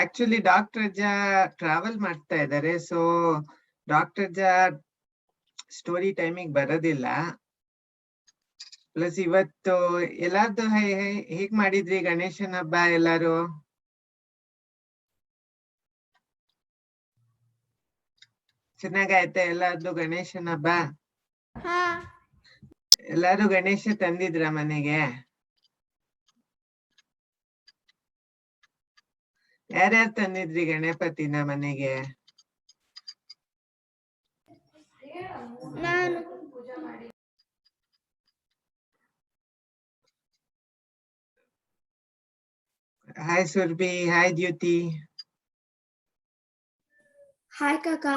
Actually doctor ಅಜ್ಜ travel ಮಾಡ್ತಾ ಇದ್ದಾರೆ. ಸೊ ಡಾಕ್ಟರ್ ಅಜ್ಜ ಸ್ಟೋರಿ ಟೈಮಿಗೆ ಬರೋದಿಲ್ಲ. ಪ್ಲಸ್ ಇವತ್ತು ಎಲ್ಲಾರ್ದು ಹೇಗ್ ಮಾಡಿದ್ರಿ ಗಣೇಶನ ಹಬ್ಬ ಎಲ್ಲಾರು? ಚೆನ್ನಾಗಾಯ್ತಾ ಎಲ್ಲಾರ್ದು ಗಣೇಶನ ಹಬ್ಬ? ಎಲ್ಲಾರು ಗಣೇಶ ತಂದಿದ್ರ ಮನೆಗೆ? ಯಾರ್ಯಾರು ತಂದಿದ್ರಿ ಗಣಪತಿನ ಮನೆಗೆ? ಹಾಯ್ ಸುರ್ಬಿ, ಹಾಯ್ ದ್ಯುತಿ. ಹಾಯ್ ಕಾಕಾ.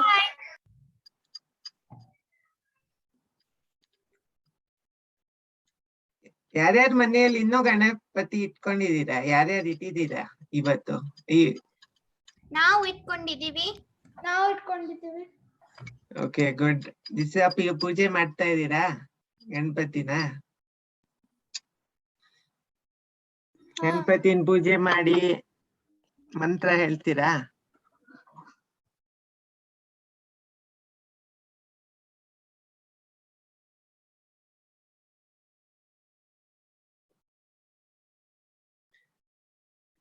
ಯಾರ್ಯಾರ ಮನೆಯಲ್ಲಿ ಇನ್ನೂ ಗಣಪತಿ ಇಟ್ಕೊಂಡಿದೀರಾ? ಯಾರ್ಯಾರು ಇಟ್ಟಿದ್ದೀರಾ ಇವತ್ತು? ನಾವು ಇಟ್ಕೊಂಡಿದೀವಿ. Okay, good. ದಿವಸ ಪೂಜೆ ಮಾಡ್ತಾ ಇದ್ದೀರಾ ಗಣಪತಿನ? ಗಣಪತಿನ ಪೂಜೆ ಮಾಡಿ ಮಂತ್ರ ಹೇಳ್ತೀರಾ?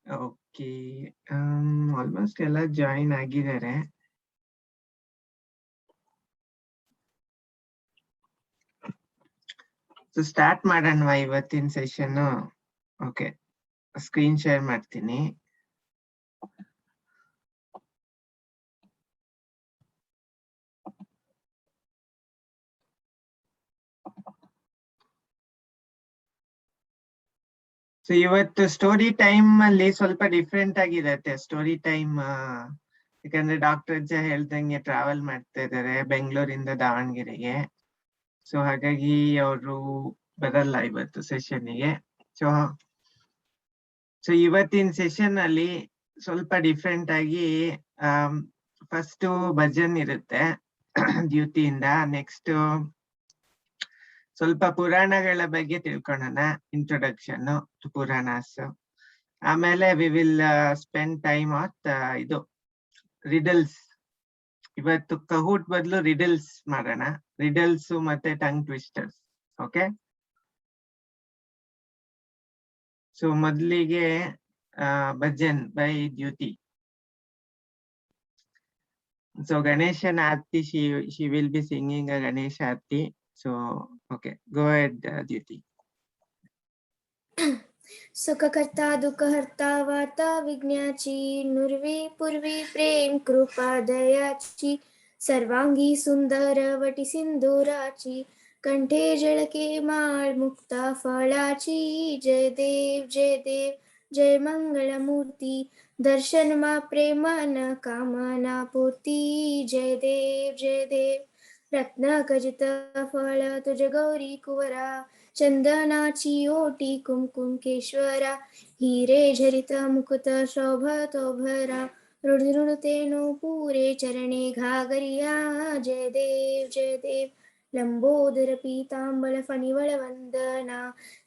ಓಕೆ, ಆಲ್ಮೋಸ್ಟ್ ಎಲ್ಲ ಜಾಯಿನ್ ಆಗಿದ್ದಾರೆ. ಸೊ ಸ್ಟಾರ್ಟ್ ಮಾಡೋಣವಾ ಇವತ್ತಿನ ಸೆಷನ್? ಓಕೆ, ಸ್ಕ್ರೀನ್ ಶೇರ್ ಮಾಡ್ತೀನಿ. ಸೊ ಇವತ್ತು ಸ್ಟೋರಿ ಟೈಮ್ ಅಲ್ಲಿ ಸ್ವಲ್ಪ ಡಿಫ್ರೆಂಟ್ ಆಗಿರತ್ತೆ ಸ್ಟೋರಿ ಟೈಮ್. ಯಾಕಂದ್ರೆ ಡಾಕ್ಟರ್ ಅಜ್ಜ ಹೇಳ್ದಂಗೆ ಟ್ರಾವೆಲ್ ಮಾಡ್ತಾ ಇದ್ದಾರೆ ಬೆಂಗಳೂರಿಂದ ದಾವಣಗೆರೆಗೆ. ಸೊ ಹಾಗಾಗಿ ಅವರು ಬರಲ್ಲ ಇವತ್ತು ಸೆಷನ್ಗೆ. ಸೊ ಇವತ್ತಿನ ಸೆಷನ್ ಅಲ್ಲಿ ಸ್ವಲ್ಪ ಡಿಫ್ರೆಂಟ್ ಆಗಿ ಫಸ್ಟ್ ಭಜನ್ ಇರುತ್ತೆ ದ್ಯುತಿಯಿಂದ. ನೆಕ್ಸ್ಟ್ ಸ್ವಲ್ಪ ಪುರಾಣಗಳ ಬಗ್ಗೆ ತಿಳ್ಕೊಳ್ಳೋಣ, ಇಂಟ್ರೊಡಕ್ಷನ್ ಟು ಪುರಾಣಾಸ್. ಆಮೇಲೆ ವಿ ವಿಲ್ ಸ್ಪೆಂಡ್ ಟೈಮ್ ಆತ್ ಇದು ರಿಡಲ್ಸ್. ಇವತ್ತು ಕಹೂಟ್ ಬದಲು ರಿಡಲ್ಸ್ ಮಾಡೋಣ. ರಿಡಲ್ಸ್ ಮತ್ತೆ ಟಂಗ್ ಟ್ವಿಸ್ಟರ್ಸ್. ಓಕೆ, ಸೊ ಮೊದಲಿಗೆ ಭಜನ್ ಬೈ ದ್ಯುತಿ. ಸೊ ಗಣೇಶನ ಆರ್ತಿ, she will be singing a Ganesh aarti. So okay, go ahead Dhyuti. सुखकर्ता दुःखहर्ता वार्ता विज्ञाची नुर्वी पूर्वी प्रेम कृपा दयाची सर्वांगी सुंदर वटी सिंदुराची कंठे जळके माळ मुक्ता फळाची जय देव जय मंगलमूर्ती दर्शन मा प्रेमान कामना पूर्ती जय देव रत्न खचित फळ तुझ गौरी कुवरा चंदनाची ओटी कुंकुमकेश्वरा हिरे झरित मुकुट शोभतो भरा रुणतेनो पुरे चरणे घागरिया जय देव लंबोदर पीतांबल फणिवळ वंदना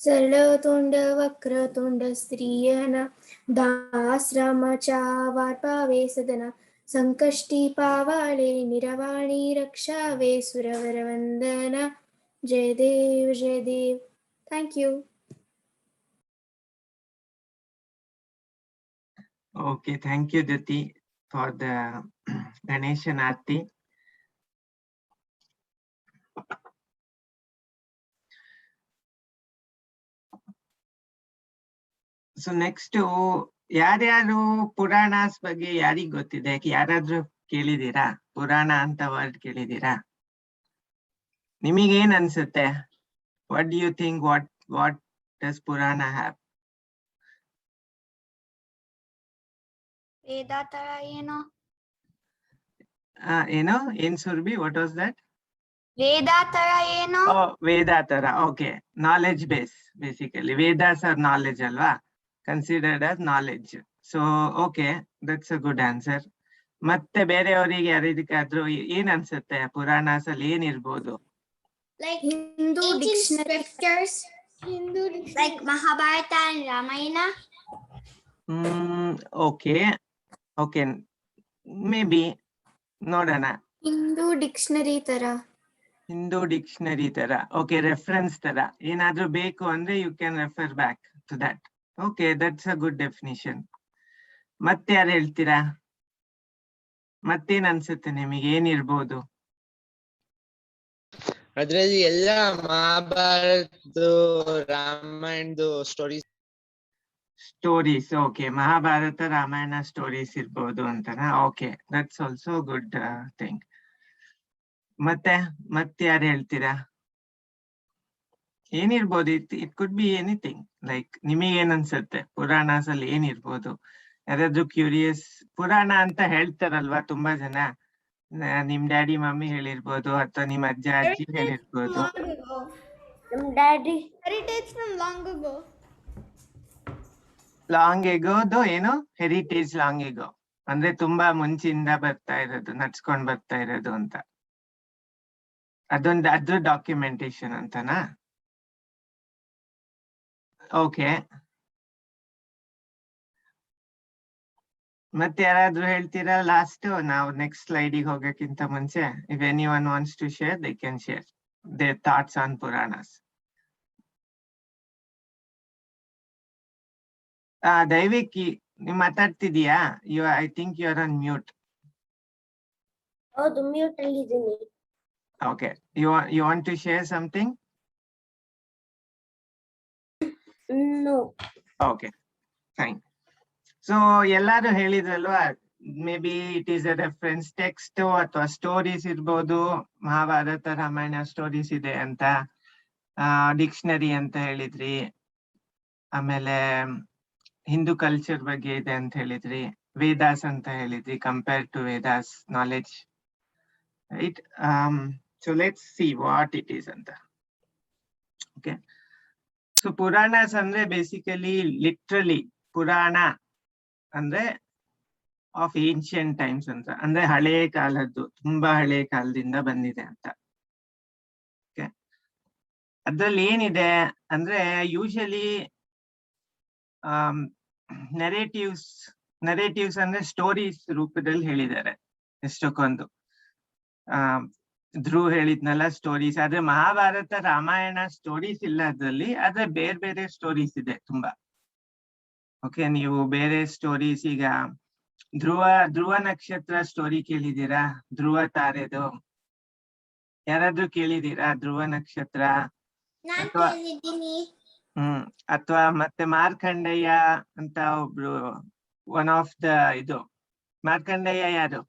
सरळ तोंड वक्र तोंड स्त्रियना दासरामाच्या वार्पावे सदना संकष्टी पावाळे निरवाणी रक्षावे सुरवर वंदना जय देव thank you. Okay, thank you Dhyuti for the Ganeshan aarti. So next ಯಾರ್ಯಾರು ಪುರಾಣಾಸ್ ಬಗ್ಗೆ ಯಾರಿಗ್ ಗೊತ್ತಿದೆ? ಯಾರಾದ್ರೂ ಕೇಳಿದೀರಾ? ಪುರಾಣ ಅಂತ ವರ್ಡ್ ಕೇಳಿದೀರಾ? ನಿಮಗೇನ್ ಅನ್ಸುತ್ತೆ? What do you think? What does Purana have? Veda ತರ ಏನೋ. ಏನೋ ಏನ್ Surbhi? What was that? Veda ತರ ಏನೋ. ವೇದ ತರ. Okay, knowledge base basically. Vedas are knowledge ಅಲ್ವಾ? Considered as knowledge. So okay, that's a good answer. ಮತ್ತೆ ಬೇರೆಯವರಿಗೆ ಯಾರಿಗಾದ್ರೂ ಏನ್ ಅನ್ಸುತ್ತೆ ಪುರಾಣಾಸ್ ಅಲ್ಲಿ ಏನಿರ್ಬೋದು? Like Hindu scriptures, like Mahabharata and Ramayana. Okay, okay, maybe ನೋಡೋಣ. ಹಿಂದೂ ಡಿಕ್ಷನರಿ ತರ. ಹಿಂದೂ ಡಿಕ್ಷನರಿ ತರ, ಓಕೆ, ರೆಫರೆನ್ಸ್ ತರ ಏನಾದ್ರೂ ಬೇಕು ಅಂದ್ರೆ you can refer back to that. Okay, that's a good definition. ಮತ್ತೆ ಯಾರು ಹೇಳ್ತೀರಾ? ಮತ್ತೇನ್ ಅನ್ಸುತ್ತೆ ನಿಮಗೆ, ಏನಿರ್ಬೋದು? ಅದ್ರಲ್ಲಿ ಎಲ್ಲ ಮಹಾಭಾರತ ರಾಮಾಯಣದು stories. Okay, Mahabharata Ramayana stories ಇರ್ಬೋದು ಅಂತನಾ? Okay, that's also good thing. ಮತ್ತೆ ಯಾರು ಹೇಳ್ತೀರಾ? ಏನಿರ್ಬೋದು? It could be anything. Like ನಿಮಗೆ ಏನ್ ಅನ್ಸುತ್ತೆ ಪುರಾಣಸ್ ಅಲ್ಲಿ ಏನಿರ್ಬೋದು? ಯಾರಾದ್ರೂ ಕ್ಯೂರಿಯಸ್? ಪುರಾಣ ಅಂತ ಹೇಳ್ತಾರಲ್ವಾ ತುಂಬಾ ಜನ, ನಿಮ್ ಡ್ಯಾಡಿ ಮಮ್ಮಿ ಹೇಳಿರ್ಬೋದು ಅಥವಾ ನಿಮ್ ಅಜ್ಜ ಅಜ್ಜಿ ಹೇಳಿರ್ಬೋದು. ನಮ್ daddy Heritage from long ago. Long ಎಗೋದು ಏನು? ಹೆರಿಟೇಜ್ ಲಾಂಗ್ ಎಗೋ ಅಂದ್ರೆ ತುಂಬಾ ಮುಂಚಿಂದ ಬರ್ತಾ ಇರೋದು, ನಡ್ಸ್ಕೊಂಡ್ ಬರ್ತಾ ಇರೋದು ಅಂತ. ಅದ್ರ ಡಾಕ್ಯುಮೆಂಟೇಶನ್ ಅಂತನಾ? ಓಕೆ, ಮತ್ತೆ ಯಾರಾದ್ರೂ ಹೇಳ್ತೀರಾ ಲಾಸ್ಟ್? ನಾವು ನೆಕ್ಸ್ಟ್ ಸ್ಲೈಡಿಗೆ ಹೋಗಕ್ಕಿಂತ ಮುಂಚೆ, if anyone wants to share they can share their thoughts on Puranas. ದಯವಿಟ್ಟು ನೀವು ಮಾತಾಡ್ತಿದೀಯಾ? I think you are on mute. ಹೌದು, ಮ್ಯೂಟ್ ಅಲ್ಲಿ ಇದ್ದೀನಿ. Okay, you want to share something? No. Okay, fine. So ಎಲ್ಲಾರು ಹೇಳಿದ್ರಲ್ವಾ, maybe it is a reference text ಅಥವಾ stories ಇರ್ಬೋದು. ಮಹಾಭಾರತ ರಾಮಾಯಣ ಸ್ಟೋರೀಸ್ ಇದೆ ಅಂತ, ಡಿಕ್ಷನರಿ ಅಂತ ಹೇಳಿದ್ರಿ. ಆಮೇಲೆ ಹಿಂದೂ ಕಲ್ಚರ್ ಬಗ್ಗೆ ಇದೆ ಅಂತ ಹೇಳಿದ್ರಿ. ವೇದಾಸ್ ಅಂತ ಹೇಳಿದ್ರಿ, compare to Vedas knowledge, right? So let's see what it is ಅಂತ. ಓಕೆ, ಸೊ ಪುರಾಣಸ್ ಅಂದ್ರೆ ಬೇಸಿಕಲಿ ಲಿಟ್ರಲಿ ಪುರಾಣ ಅಂದ್ರೆ ಆಫ್ ಏನ್ಷಿಯಂಟ್ ಟೈಮ್ಸ್ ಅಂತ, ಅಂದ್ರೆ ಹಳೆ ಕಾಲದ್ದು, ತುಂಬಾ ಹಳೆ ಕಾಲದಿಂದ ಬಂದಿದೆ ಅಂತ. ಓಕೆ, ಅದ್ರಲ್ಲಿ ಏನಿದೆ ಅಂದ್ರೆ ಯೂಶಲಿ ನೆರೇಟಿವ್ಸ್ ಅಂದ್ರೆ ಸ್ಟೋರೀಸ್ ರೂಪದಲ್ಲಿ ಹೇಳಿದ್ದಾರೆ ಎಷ್ಟಕ್ಕೊಂದು. ಧ್ರುವ್ ಹೇಳಿದ್ನಲ್ಲ ಸ್ಟೋರೀಸ್, ಆದ್ರೆ ಮಹಾಭಾರತ ರಾಮಾಯಣ ಸ್ಟೋರೀಸ್ ಇಲ್ಲ ಅದ್ರಲ್ಲಿ, ಆದ್ರೆ ಬೇರೆ ಬೇರೆ ಸ್ಟೋರೀಸ್ ಇದೆ ತುಂಬಾ. ಓಕೆ, ನೀವು ಬೇರೆ ಸ್ಟೋರೀಸ್, ಈಗ ಧ್ರುವ ನಕ್ಷತ್ರ ಸ್ಟೋರಿ ಕೇಳಿದೀರಾ? ಧ್ರುವ ತಾರೆದು ಯಾರಾದ್ರೂ ಕೇಳಿದೀರಾ? ಧ್ರುವ ನಕ್ಷತ್ರ ಅಥವಾ ಅಥವಾ ಮತ್ತೆ ಮಾರ್ಕಂಡಯ್ಯ ಅಂತ ಒಬ್ರು, ಒನ್ ಆಫ್ ದ ಇದು ಮಾರ್ಕಂಡಯ್ಯ ಯಾರು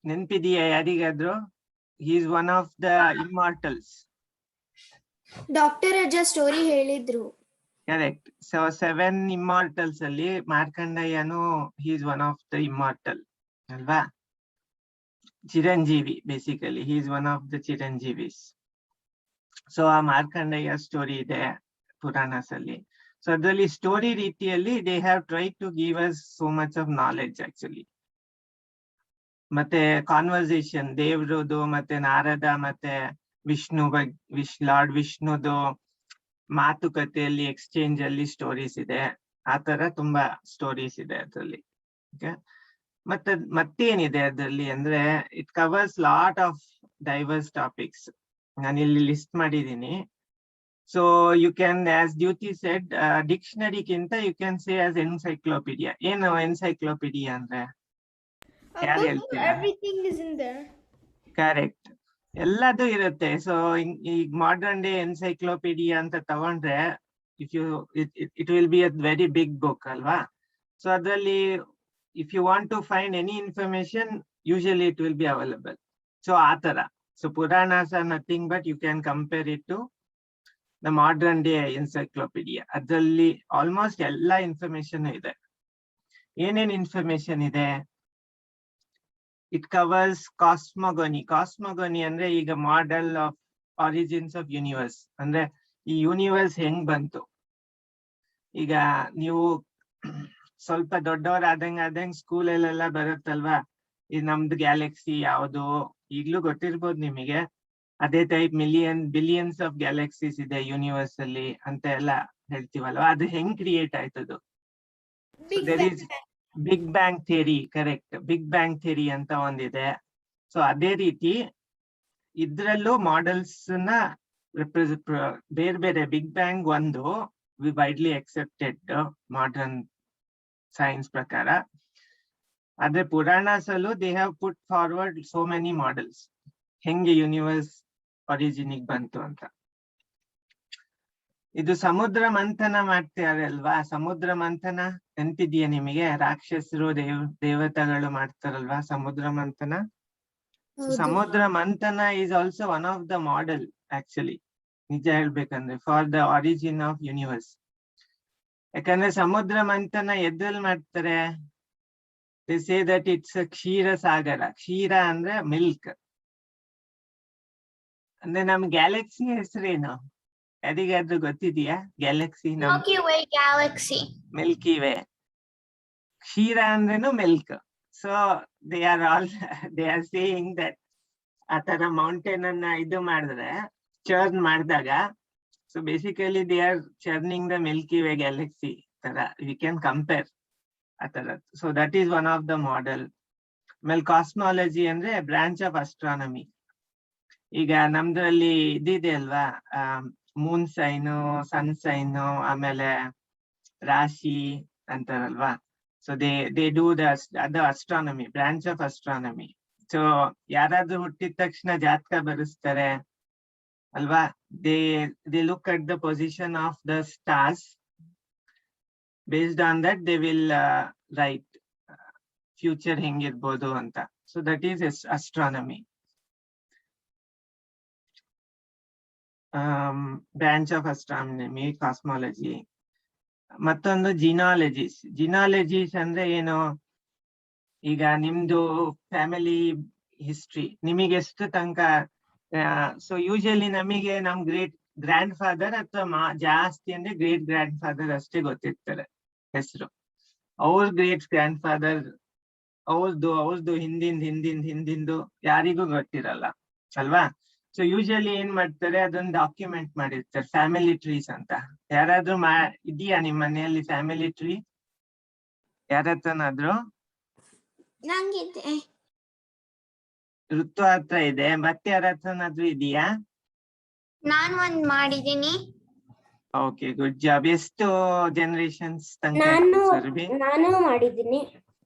ನೆನ್ಪಿದೀಯಾ ಯಾರಿಗಾದ್ರು? He is one of the immortals. Doctor ಅಜ್ಜ ಸ್ಟೋರಿ ಹೇಳಿದ್ರು. ಕರೆಕ್ಟ್. ಸೊ 7 ಇಮ್ಮಾರ್ಟಲ್ಸ್ ಅಲ್ಲಿ ಮಾರ್ಕಂಡಯ್ಯನು he is one of the immortal ಅಲ್ವಾ? Chiranjeevi, basically he is one of the chiranjeevis. So ಆ ಮಾರ್ಕಂಡಯ್ಯ ಸ್ಟೋರಿ ಇದೆ ಪುರಾಣಸ್ ಅಲ್ಲಿ. ಸೊ ಅದರಲ್ಲಿ ಸ್ಟೋರಿ ರೀತಿಯಲ್ಲಿ they have try to give us so much of knowledge actually. ಮತ್ತೆ ಕಾನ್ವರ್ಸೇಷನ್ ದೇವ್ರದು, ಮತ್ತೆ ನಾರದ ಮತ್ತೆ ಲಾರ್ಡ್ ವಿಷ್ಣುದು ಮಾತುಕತೆಯಲ್ಲಿ, ಎಕ್ಸ್ಚೇಂಜ್ ಅಲ್ಲಿ ಸ್ಟೋರೀಸ್ ಇದೆ. ಆ ತರ ತುಂಬಾ ಸ್ಟೋರೀಸ್ ಇದೆ ಅದ್ರಲ್ಲಿ. ಓಕೆ, ಮತ್ತೇನಿದೆ ಅದ್ರಲ್ಲಿ ಅಂದ್ರೆ it covers lot of diverse topics. ನಾನಿಲ್ಲಿ ಲಿಸ್ಟ್ ಮಾಡಿದ್ದೀನಿ. So you can, as Dyuti said, ಡಿಕ್ಷನರಿಗಿಂತ you can say as encyclopedia. ಏನು ಎನ್ಸೈಕ್ಲೋಪೀಡಿಯಾ ಅಂದ್ರೆ ಯಾರು ಹೇಳ್ತೀರಾ? Everything is in there. Correct, ಎಲ್ಲದೂ ಇರುತ್ತೆ. ಸೊ ಈಗ ಮಾಡರ್ನ್ ಡೇ ಎನ್ಸೈಕ್ಲೋಪೀಡಿಯಾ ಅಂತ ತಗೊಂಡ್ರೆ, if you it will be a very big book ಅಲ್ವಾ? ಸೊ ಅದರಲ್ಲಿ if you want to find any information, usually it will be available. So ಆ ತರ. So Puranas are nothing but you can compare it to the modern day encyclopedia. ಅದರಲ್ಲಿ almost ಎಲ್ಲಾ information ಇದೆ. ಏನೇನ್ information ಇದೆ? It covers cosmogony ಅಂದ್ರೆ ಈಗ model of origins of universe, ಅಂದ್ರೆ ಈ ಯೂನಿವರ್ಸ್ ಹೆಂಗ್ ಬಂತು. ಈಗ ನೀವು ಸ್ವಲ್ಪ ದೊಡ್ಡವರಾದಂಗ್ ಸ್ಕೂಲಲ್ಲೆಲ್ಲ ಬರುತ್ತಲ್ವಾ, ಈ ನಮ್ದು ಗ್ಯಾಲಕ್ಸಿ ಯಾವುದು, ಈಗ್ಲೂ ಗೊತ್ತಿರ್ಬೋದು ನಿಮಗೆ. ಅದೇ ಟೈಪ್ ಬಿಲಿಯನ್ಸ್ ಆಫ್ ಗ್ಯಾಲಕ್ಸೀಸ್ ಇದೆ ಯೂನಿವರ್ಸ್ ಅಲ್ಲಿ ಅಂತ ಎಲ್ಲ ಹೇಳ್ತೀವಲ್ವಾ. ಅದು ಹೆಂಗ್ ಕ್ರಿಯೇಟ್ ಆಯ್ತದು? Big bang theory, correct. Big bang theory ಅಂತ ಒಂದಿದೆ. ಸೊ ಅದೇ ರೀತಿ ಇದ್ರಲ್ಲೂ ಮಾಡೆಲ್ಸ್ ನ ಬೇರೆ ಬೇರೆ. ಬಿಗ್ ಬ್ಯಾಂಗ್ ಒಂದು ವೈಡ್ಲಿ ಅಕ್ಸೆಪ್ಟೆಡ್ ಮಾಡರ್ನ್ ಸೈನ್ಸ್ ಪ್ರಕಾರ. ಆದ್ರೆ ಪುರಾಣಸ್ ಅಲ್ಲೂ they have put forward so many models, ಹೆಂಗೆ ಯೂನಿವರ್ಸ್ ಒರಿಜಿನಿಗೆ ಬಂತು ಅಂತ. ಇದು ಸಮುದ್ರ ಮಂಥನ ಮಾಡ್ತಾರೆ ಅಲ್ವಾ? ಸಮುದ್ರ ಮಂಥನ ನೆನ್ಪಿದ್ಯಾ ನಿಮಗೆ? ರಾಕ್ಷಸರು ದೇವತೆಗಳು ಮಾಡ್ತಾರಲ್ವಾ ಸಮುದ್ರ Manthan. Samudra Manthan is also one of the model actually, ನಿಜ ಹೇಳ್ಬೇಕಂದ್ರೆ, for the origin of universe. ಯಾಕಂದ್ರೆ ಸಮುದ್ರ ಮಂಥನ ಎದ್ರಲ್ಲಿ ಮಾಡ್ತಾರೆ? ದೇ ಸೇ ದಟ್ ಇಟ್ಸ್ ಕ್ಷೀರ ಸಾಗರ. ಕ್ಷೀರ ಅಂದ್ರೆ ಮಿಲ್ಕ್. ಅಂದ್ರೆ ನಮ್ ಗ್ಯಾಲಕ್ಸಿ ಹೆಸರೇನು? ಯಾರಿಗಾದ್ರೂ ಗೊತ್ತಿದ್ಯಾ? Galaxy Milky Way galaxy. Milky Way. ಕ್ಷೀರ ಅಂದ್ರೇನು milk. So they are saying that ಆ ತರ ಮೌಂಟೇನ್ ಅನ್ನ ಇದು ಮಾಡಿದ್ರೆ, ಚರ್ನ್ ಮಾಡಿದಾಗ, so basically they are churning the Milky Way galaxy ತರ ವಿ ಕ್ಯಾನ್ ಕಂಪೇರ್ ಆ ತರ. So that is one of the model. ಆಮೇಲೆ ಕಾಸ್ಮಾಲಜಿ ಅಂದ್ರೆ ಬ್ರಾಂಚ್ ಆಫ್ ಅಸ್ಟ್ರಾನಮಿ. ಈಗ ನಮ್ದ್ರಲ್ಲಿ ಇದಿದೆ ಅಲ್ವಾ, ಮೂನ್ ಸೈನು, ಸನ್ ಸೈನು, ಆಮೇಲೆ ರಾಶಿ ಅಂತಾರಲ್ವಾ. So they do the astronomy, branch of astronomy. So ಯಾರಾದ್ರೂ ಹುಟ್ಟಿದ ತಕ್ಷಣ ಜಾತಕ ಬರೆಸ್ತಾರೆ ಅಲ್ವಾ? They look at the position of the stars. Based on that they will write future ಹೆಂಗಿರ್ಬೋದು ಅಂತ. So that is astronomy. Branch of astronomy, cosmology. ಮತ್ತೊಂದು genealogies. ಜಿನಾಲಜೀಸ್ ಅಂದ್ರೆ ಏನು? ಈಗ ನಿಮ್ದು ಫ್ಯಾಮಿಲಿ ಹಿಸ್ಟ್ರಿ ನಿಮಗೆ ಎಷ್ಟು ತನಕ. ಸೊ ಯೂಶಲಿ ನಮಗೆ ನಮ್ ಗ್ರ್ಯಾಂಡ್ ಫಾದರ್ ಅಥವಾ ಜಾಸ್ತಿ ಅಂದ್ರೆ ಗ್ರೇಟ್ ಗ್ರ್ಯಾಂಡ್ ಫಾದರ್ ಅಷ್ಟೇ ಗೊತ್ತಿರ್ತಾರೆ ಹೆಸರು. ಅವ್ರ ಗ್ರೇಟ್ ಗ್ರ್ಯಾಂಡ್ ಫಾದರ್ ಅವ್ರದ್ದು ಹಿಂದಿಂದು ಯಾರಿಗೂ ಗೊತ್ತಿರಲ್ಲ ಅಲ್ವಾ? ಸೊ ಯೂಶಲಿ ಏನ್ ಮಾಡ್ತಾರೆ, ಅದನ್ನ ಡಾಕ್ಯುಮೆಂಟ್ ಮಾಡಿರ್ತಾರೆ, ಫ್ಯಾಮಿಲಿ ಟ್ರೀಸ್ ಅಂತ. ಯಾರಾದ್ರೂ ಇದೆಯಾ ನಿಮ್ ಮನೆಯಲ್ಲಿ ಫ್ಯಾಮಿಲಿ ಟ್ರೀ? ಯಾರತ್ರನಾದ್ರೂ? ನಂಗಿದೆ. ಋತು ಹತ್ರ ಇದೆ. ಮತ್ತೆ ಯಾರತ್ರನಾದ್ರೂ ಇದೆಯಾ? ನಾನು ಒಂದ್ ಮಾಡಿದೀನಿ. Okay, good job. ಎಷ್ಟು ಜನರೇಷನ್ಸ್ ತನಕ ಸುರಭಿ? ನಾನು ಮಾಡಿದೀನಿ.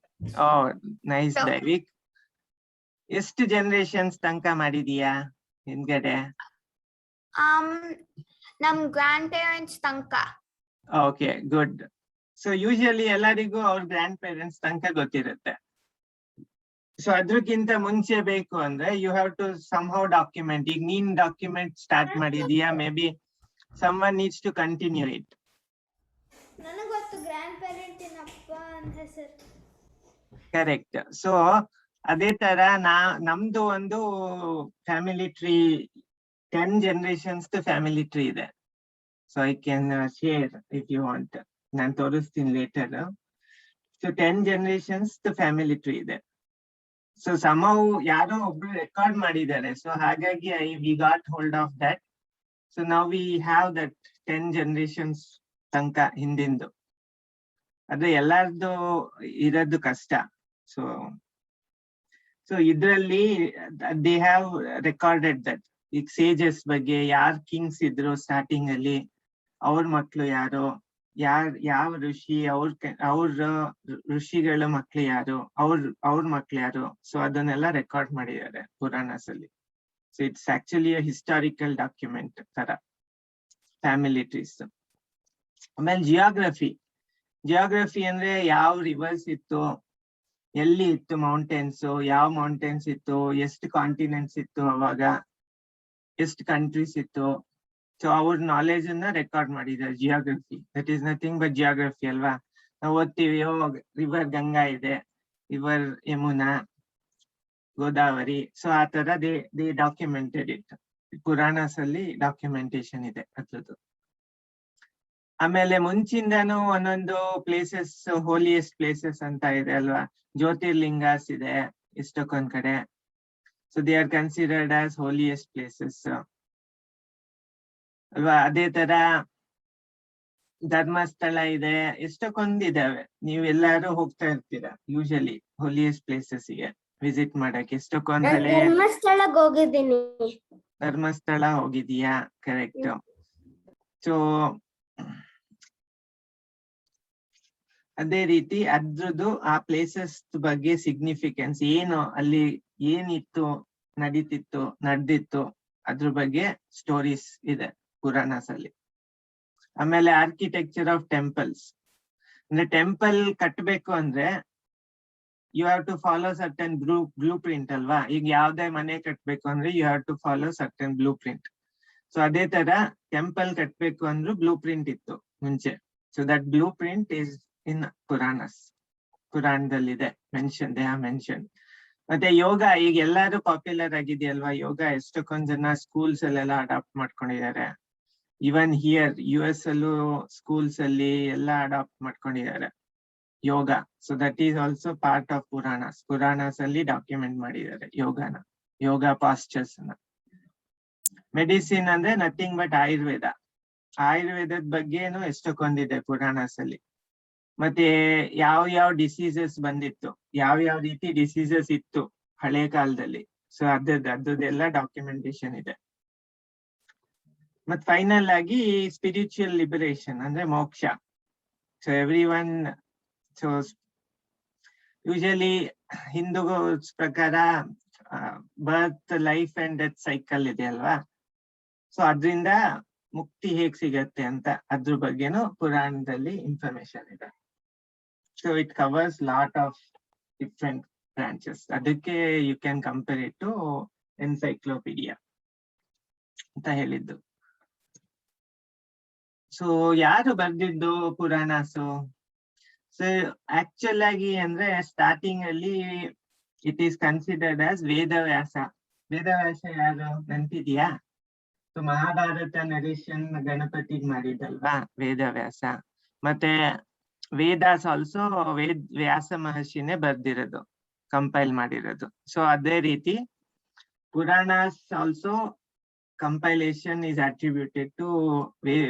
ಓ ನೈಸ್ ದೈವಿಕ್. ಎಷ್ಟು ಜನರೇಷನ್ಸ್ ತನಕ ಮಾಡಿದೀಯಾ ಹಿಂದ್ಗಡೆ? ನಮ್ ಗ್ರ್ಯಾಂಡ್ ಪೇರೆಂಟ್ಸ್ ತನಕ. Okay, good. ಸೊ ಯೂಶಲಿ ಎಲ್ಲರಿಗೂ ಅವ್ರ ಗ್ರ್ಯಾಂಡ್ ಪೇರೆಂಟ್ಸ್ ತನಕ ಗೊತ್ತಿರುತ್ತೆ. ಸೊ ಅದ್ರಕ್ಕಿಂತ ಮುಂಚೆ ಬೇಕು ಅಂದ್ರೆ you have to somehow document. ಈಗ ನೀನ್ ಡಾಕ್ಯುಮೆಂಟ್ ಸ್ಟಾರ್ಟ್ ಮಾಡಿದೀಯಾ, maybe someone needs to continue it. ನನಗೆ ಗೊತ್ತು ಗ್ರ್ಯಾಂಡ್ ಪೇರೆಂಟ್ ಅಪ್ಪ ಅಂತ ಹೆಸರು. ಕರೆಕ್ಟ್. ಸೊ ಅದೇ ತರ ನಮ್ದು ಒಂದು family tree, 10 generations family tree ಇದೆ. So I can share if you want. ನಾನು ತೋರಿಸ್ತೀನಿ later. So 10 generations family tree ಇದೆ. ಸೊ somehow ಯಾರೋ ಒಬ್ರು ರೆಕಾರ್ಡ್ ಮಾಡಿದ್ದಾರೆ. ಸೊ ಹಾಗಾಗಿ we got hold of that. So ನಾವು ವಿ ಹ್ಯಾವ್ ದಟ್ 10 generations ತನಕ ಹಿಂದಿಂದು. ಆದ್ರೆ ಎಲ್ಲಾರ್ದು ಇರೋದು ಕಷ್ಟ. ಸೊ ಇದ್ರಲ್ಲಿ ದೇ ಹ್ಯಾವ್ ರೆಕಾರ್ಡೆಡ್ ದಟ್. ಈಗ ಸೇಜಸ್ ಬಗ್ಗೆ, ಯಾರ್ ಕಿಂಗ್ಸ್ ಇದ್ರು ಸ್ಟಾರ್ಟಿಂಗ್ ಅಲ್ಲಿ, ಅವ್ರ ಮಕ್ಳು ಯಾರು, ಯಾವ ಋಷಿ, ಅವ್ರ ಋಷಿಗಳ ಮಕ್ಳು ಯಾರು, ಅವ್ರ ಮಕ್ಳು ಯಾರು. ಸೊ ಅದನ್ನೆಲ್ಲ ರೆಕಾರ್ಡ್ ಮಾಡಿದ್ದಾರೆ ಪುರಾಣಸ್ ಅಲ್ಲಿ. So it's actually a historical document ತರ ಫ್ಯಾಮಿಲಿ ಟ್ರೀಸ್. ಆಮೇಲೆ ಜಿಯೋಗ್ರಫಿ ಅಂದ್ರೆ ಯಾವ ರಿವರ್ಸ್ ಇತ್ತು, ಎಲ್ಲಿ ಇತ್ತು ಮೌಂಟೇನ್ಸ್, ಯಾವ ಮೌಂಟೇನ್ಸ್ ಇತ್ತು, ಎಷ್ಟು ಕಾಂಟಿನೆಂಟ್ಸ್ ಇತ್ತು ಅವಾಗ, ಎಷ್ಟು ಕಂಟ್ರೀಸ್ ಇತ್ತು. ಸೊ ಅವ್ರ ನಾಲೆಜ್ ಅನ್ನ ರೆಕಾರ್ಡ್ ಮಾಡಿದ್ದಾರೆ geography. That is nothing but geography ಅಲ್ವಾ? ನಾವು ಓದ್ತೀವಿ, ರಿವರ್ ಗಂಗಾ ಇದೆ, ರಿವರ್ ಯಮುನಾ, ಗೋದಾವರಿ. ಸೊ ಆ ತರ ದೇ ಡಾಕ್ಯುಮೆಂಟೆಡ್ ಇಟ್. ಪುರಾಣಸ್ ಅಲ್ಲಿ ಡಾಕ್ಯುಮೆಂಟೇಶನ್ ಇದೆ ಅದ್ರದ್ದು. ಆಮೇಲೆ ಮುಂಚಿಂದನೂ ಒಂದೊಂದು ಪ್ಲೇಸಸ್, ಹೋಲಿಯೆಸ್ಟ್ ಪ್ಲೇಸಸ್ ಅಂತ ಇದೆ ಅಲ್ವಾ? ಜ್ಯೋತಿರ್ಲಿಂಗಾಸ್ ಇದೆ ಎಷ್ಟಕ್ಕೊಂದ್ ಕಡೆ. So they are considered as holiest places ಅಲ್ವಾ? ಅದೇ ತರ ಧರ್ಮಸ್ಥಳ ಇದೆ, ಎಷ್ಟಕ್ಕೊಂದಿದಾವೆ. ನೀವೆಲ್ಲಾರು ಹೋಗ್ತಾ ಇರ್ತೀರಾ ಯೂಶಲಿ ಹೋಲಿಯಸ್ಟ್ ಪ್ಲೇಸಸ್ ಗೆ ವಿಸಿಟ್ ಮಾಡಕ್ಕೆ. ಎಷ್ಟಕ್ಕೊಂದ್ ಹಳೆ ಧರ್ಮಸ್ಥಳಕ್ಕೆ ಹೋಗಿದ್ದೀನಿ. ಧರ್ಮಸ್ಥಳ ಹೋಗಿದೀಯಾ? ಕರೆಕ್ಟ್. ಸೊ ಅದೇ ರೀತಿ ಅದ್ರದ್ದು ಆ ಪ್ಲೇಸಸ್ ಬಗ್ಗೆ ಸಿಗ್ನಿಫಿಕೆನ್ಸ್ ಏನು, ಅಲ್ಲಿ ಏನಿತ್ತು, ನಡೀತಿತ್ತು, ನಡೆದಿತ್ತು, ಅದ್ರ ಬಗ್ಗೆ ಸ್ಟೋರೀಸ್ ಇದೆ ಪುರಾಣಸ್ ಅಲ್ಲಿ. ಆಮೇಲೆ ಆರ್ಕಿಟೆಕ್ಚರ್ ಆಫ್ ಟೆಂಪಲ್ಸ್, ಅಂದ್ರೆ ಟೆಂಪಲ್ ಕಟ್ಟಬೇಕು ಅಂದ್ರೆ you have to follow certain blueprint ಅಲ್ವಾ. ಈಗ ಯಾವ್ದೇ ಮನೆ ಕಟ್ಬೇಕು ಅಂದ್ರೆ you have to follow certain blueprint. So ಅದೇ ತರ ಟೆಂಪಲ್ ಕಟ್ಬೇಕು ಅಂದ್ರೂ ಬ್ಲೂ ಪ್ರಿಂಟ್ ಇತ್ತು ಮುಂಚೆ. So that blueprint is in Puranas, ಪುರಾಣದಲ್ಲಿದೆ ಮೆನ್ಷನ್, ದೇ ಹ್ಯಾವ್ ಮೆನ್ಷನ್. ಮತ್ತೆ ಯೋಗ ಈಗ ಎಲ್ಲಾರು ಪಾಪ್ಯುಲರ್ ಆಗಿದೆಯಲ್ವಾ ಯೋಗ. ಎಷ್ಟಕ್ಕೊಂದ್ ಜನ ಸ್ಕೂಲ್ಸ್ ಅಲ್ಲೆಲ್ಲ ಅಡಾಪ್ಟ್ ಮಾಡ್ಕೊಂಡಿದ್ದಾರೆ. ಇವನ್ ಹಿಯರ್ US ಅಲ್ಲೂ ಸ್ಕೂಲ್ಸ್ ಅಲ್ಲಿ ಎಲ್ಲ ಅಡಾಪ್ಟ್ ಮಾಡ್ಕೊಂಡಿದ್ದಾರೆ yoga. So that is also part of Puranas. Puranas ಅಲ್ಲಿ ಡಾಕ್ಯುಮೆಂಟ್ ಮಾಡಿದ್ದಾರೆ ಯೋಗನ, ಯೋಗ ಪಾಸ್ಚರ್ಸ್ ನ. ಮೆಡಿಸಿನ್ ಅಂದ್ರೆ ನಥಿಂಗ್ ಬಟ್ ಆಯುರ್ವೇದ. ಆಯುರ್ವೇದದ ಬಗ್ಗೆನು ಎಷ್ಟಕ್ಕೊಂದಿದೆ ಪುರಾಣಸ್ ಅಲ್ಲಿ. ಮತ್ತೆ ಯಾವ ಡಿಸೀಸಸ್ ಬಂದಿತ್ತು, ಯಾವ ರೀತಿ ಡಿಸೀಸಸ್ ಇತ್ತು ಹಳೆ ಕಾಲದಲ್ಲಿ. ಸೊ ಅದ್ರದ್ದೆಲ್ಲ ಡಾಕ್ಯುಮೆಂಟೇಶನ್ ಇದೆ. ಮತ್ ಫೈನಲ್ ಆಗಿ ಸ್ಪಿರಿಚುವಲ್ ಲಿಬರೇಷನ್ ಅಂದ್ರೆ ಮೋಕ್ಷ. So every one, so usually Hindu ಪ್ರಕಾರ ಬರ್ತ್, ಲೈಫ್ ಅಂಡ್ ಡೆತ್ ಸೈಕಲ್ ಇದೆ ಅಲ್ವಾ. ಸೊ ಅದ್ರಿಂದ ಮುಕ್ತಿ ಹೇಗ್ ಸಿಗತ್ತೆ ಅಂತ ಅದ್ರ ಬಗ್ಗೆನೂ ಪುರಾಣದಲ್ಲಿ ಇನ್ಫಾರ್ಮೇಶನ್ ಇದೆ. So it covers lot of different branches. ಅದಕ್ಕೆ you can compare it to encyclopedia ಅಂತ ಹೇಳಿದ್ದು. ಸೊ ಯಾರು ಬರ್ದಿದ್ದು ಪುರಾಣಸು? ಸೊ ಆಕ್ಚುಲ್ ಆಗಿ ಅಂದ್ರೆ ಸ್ಟಾರ್ಟಿಂಗ್ ಅಲ್ಲಿ it is considered as Vedavyasa. Vedavyasa ಯಾರು ನೆನ್ಪಿದ್ಯಾ? ಸೊ ಮಹಾಭಾರತ ನರೇಶನ್ ಗಣಪತಿಗ್ ಮಾಡಿದಲ್ವಾ ವೇದವ್ಯಾಸ. ಮತ್ತೆ ವೇದಾಸ್ ಆಲ್ಸೋ ವ್ಯಾಸ ಮಹರ್ಷಿನೇ ಬರ್ದಿರೋದು, ಕಂಪೈಲ್ ಮಾಡಿರೋದು. ಸೊ ಅದೇ ರೀತಿ Puranas also compilation is attributed to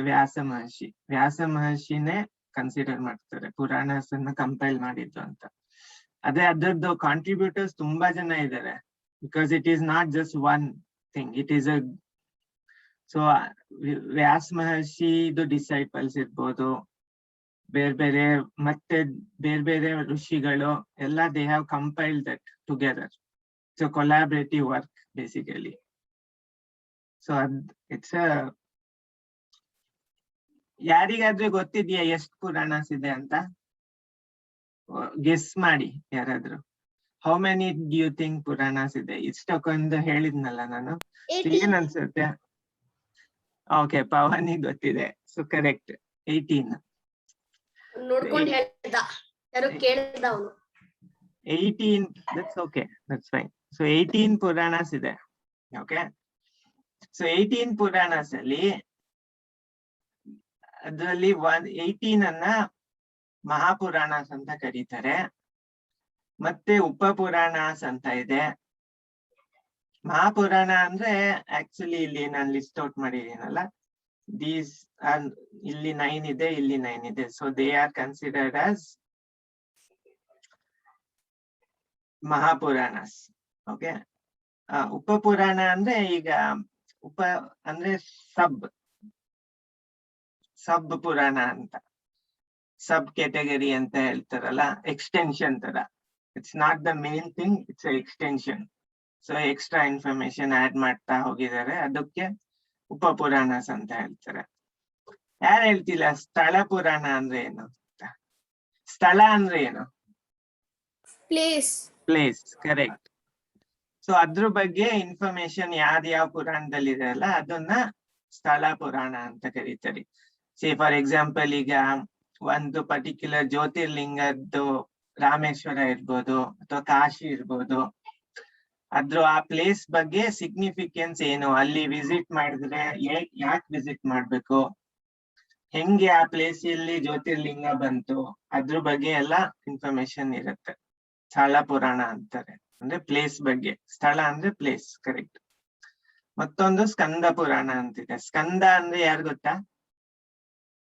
Vyasa Maharshi. Vyasa ಮಹರ್ಷಿನೇ ಕನ್ಸಿಡರ್ ಮಾಡ್ತಾರೆ ಪುರಾಣಸ್ ಅನ್ನ ಕಂಪೈಲ್ ಮಾಡಿದ್ದು ಅಂತ. ಅದೇ ಅದರದ್ದು ಕಾಂಟ್ರಿಬ್ಯೂಟರ್ಸ್ ತುಂಬಾ ಜನ ಇದ್ದಾರೆ, because it is not just one thing, it is uh. So Vyasa ಮಹರ್ಷಿದು ಡಿಸೈಪಲ್ಸ್ ಇರ್ಬೋದು, ಮತ್ತೆ ಬೇರೆ ಋಷಿಗಳು ಎಲ್ಲ, they have compiled that together. So collaborative work basically. So it's ಯಾರಿಗಾದ್ರೂ ಗೊತ್ತಿದ್ಯಾ ಎಷ್ಟು ಪುರಾಣಸ್ ಇದೆ ಅಂತ? ಗೆಸ್ ಮಾಡಿ ಯಾರಾದ್ರೂ. How many do you think Puranas ಇದೆ? ಇಷ್ಟಕ್ಕೊಂದು ಹೇಳಿದ್ನಲ್ಲ ನಾನು. ಏನ್ ಅನ್ಸುತ್ತೆ? ಓಕೆ, ಪವನಿಗೆ ಗೊತ್ತಿದೆ. So correct, 18. ನೋಡ್ಕೊಂಡು ಹೇಳ್ದ, ಯಾರು ಕೇಳಿದ ಅವನು. 18, that's okay, that's fine. So 18 Puranas ಇದೆ. ಓಕೆ, ಸೊ 18 ಪುರಾಣಸ್ ಅಲ್ಲಿ ಅದರಲ್ಲಿ 18 ಅನ್ನ ಮಹಾಪುರಾಣಸ್ ಅಂತ ಕರೀತಾರೆ. ಮತ್ತೆ ಉಪಪುರಾಣಸ್ ಅಂತ ಇದೆ. ಮಹಾಪುರಾಣ ಅಂದ್ರೆ ಆಕ್ಚುಲಿ ಇಲ್ಲಿ ನಾನು ಲಿಸ್ಟ್ ಔಟ್ ಮಾಡಿದೀನಲ್ಲ, ದೀಸ್ ಆರ್, ಇಲ್ಲಿ 9 ಇದೆ, ಇಲ್ಲಿ 9 ಇದೆ. So they are considered as Mahapuranas. Okay, Upapurana ಅಂದ್ರೆ ಈಗ ಉಪ ಅಂದ್ರೆ ಸಬ್ ಪುರಾಣ ಅಂತ, ಸಬ್ ಕ್ಯಾಟಗರಿ ಅಂತ ಹೇಳ್ತಾರಲ್ಲ, ಎಕ್ಸ್ಟೆನ್ಷನ್ ತರ. It's not the main thing, it's extension. So extra information add ಮಾಡ್ತಾ ಹೋಗಿದ್ದಾರೆ, ಅದಕ್ಕೆ ಉಪಪುರಾಣಸ್ ಅಂತ ಹೇಳ್ತಾರೆ. ಯಾರು ಹೇಳ್ತಿಲ್ಲ ಸ್ಥಳ ಪುರಾಣ ಅಂದ್ರೆ ಏನು ಅಂತ? ಸ್ಥಳ ಅಂದ್ರೆ ಏನು? Place, correct. ಸೊ ಅದ್ರ ಬಗ್ಗೆ ಇನ್ಫಾರ್ಮೇಶನ್ ಯಾವ್ಯಾವ ಪುರಾಣದಲ್ಲಿ ಇದೆ ಅಲ್ಲ, ಅದನ್ನ ಸ್ಥಳ ಪುರಾಣ ಅಂತ ಕರೀತಾರೆ. ಸೇ ಫಾರ್ ಎಕ್ಸಾಂಪಲ್, ಈಗ ಒಂದು ಪರ್ಟಿಕ್ಯುಲರ್ ಜ್ಯೋತಿರ್ಲಿಂಗದ್ದು ರಾಮೇಶ್ವರ ಇರ್ಬೋದು ಅಥವಾ ಕಾಶಿ ಇರ್ಬೋದು, ಅದ್ರ ಆ ಪ್ಲೇಸ್ ಬಗ್ಗೆ ಸಿಗ್ನಿಫಿಕೆನ್ಸ್ ಏನು, ಅಲ್ಲಿ ವಿಸಿಟ್ ಮಾಡಿದ್ರೆ ಯಾಕೆ ವಿಸಿಟ್ ಮಾಡ್ಬೇಕು, ಹೆಂಗೆ ಆ ಪ್ಲೇಸ್ ಅಲ್ಲಿ ಜ್ಯೋತಿರ್ಲಿಂಗ ಬಂತು, ಅದ್ರ ಬಗ್ಗೆ ಎಲ್ಲ ಇನ್ಫಾರ್ಮೇಶನ್ ಇರುತ್ತೆ. ಸ್ಥಳ ಪುರಾಣ ಅಂತಾರೆ, ಅಂದ್ರೆ ಪ್ಲೇಸ್ ಬಗ್ಗೆ. ಸ್ಥಳ ಅಂದ್ರೆ ಪ್ಲೇಸ್, ಕರೆಕ್ಟ್. ಮತ್ತೊಂದು ಸ್ಕಂದ ಪುರಾಣ ಅಂತಿದೆ. ಸ್ಕಂದ ಅಂದ್ರೆ ಯಾರು ಗೊತ್ತಾ?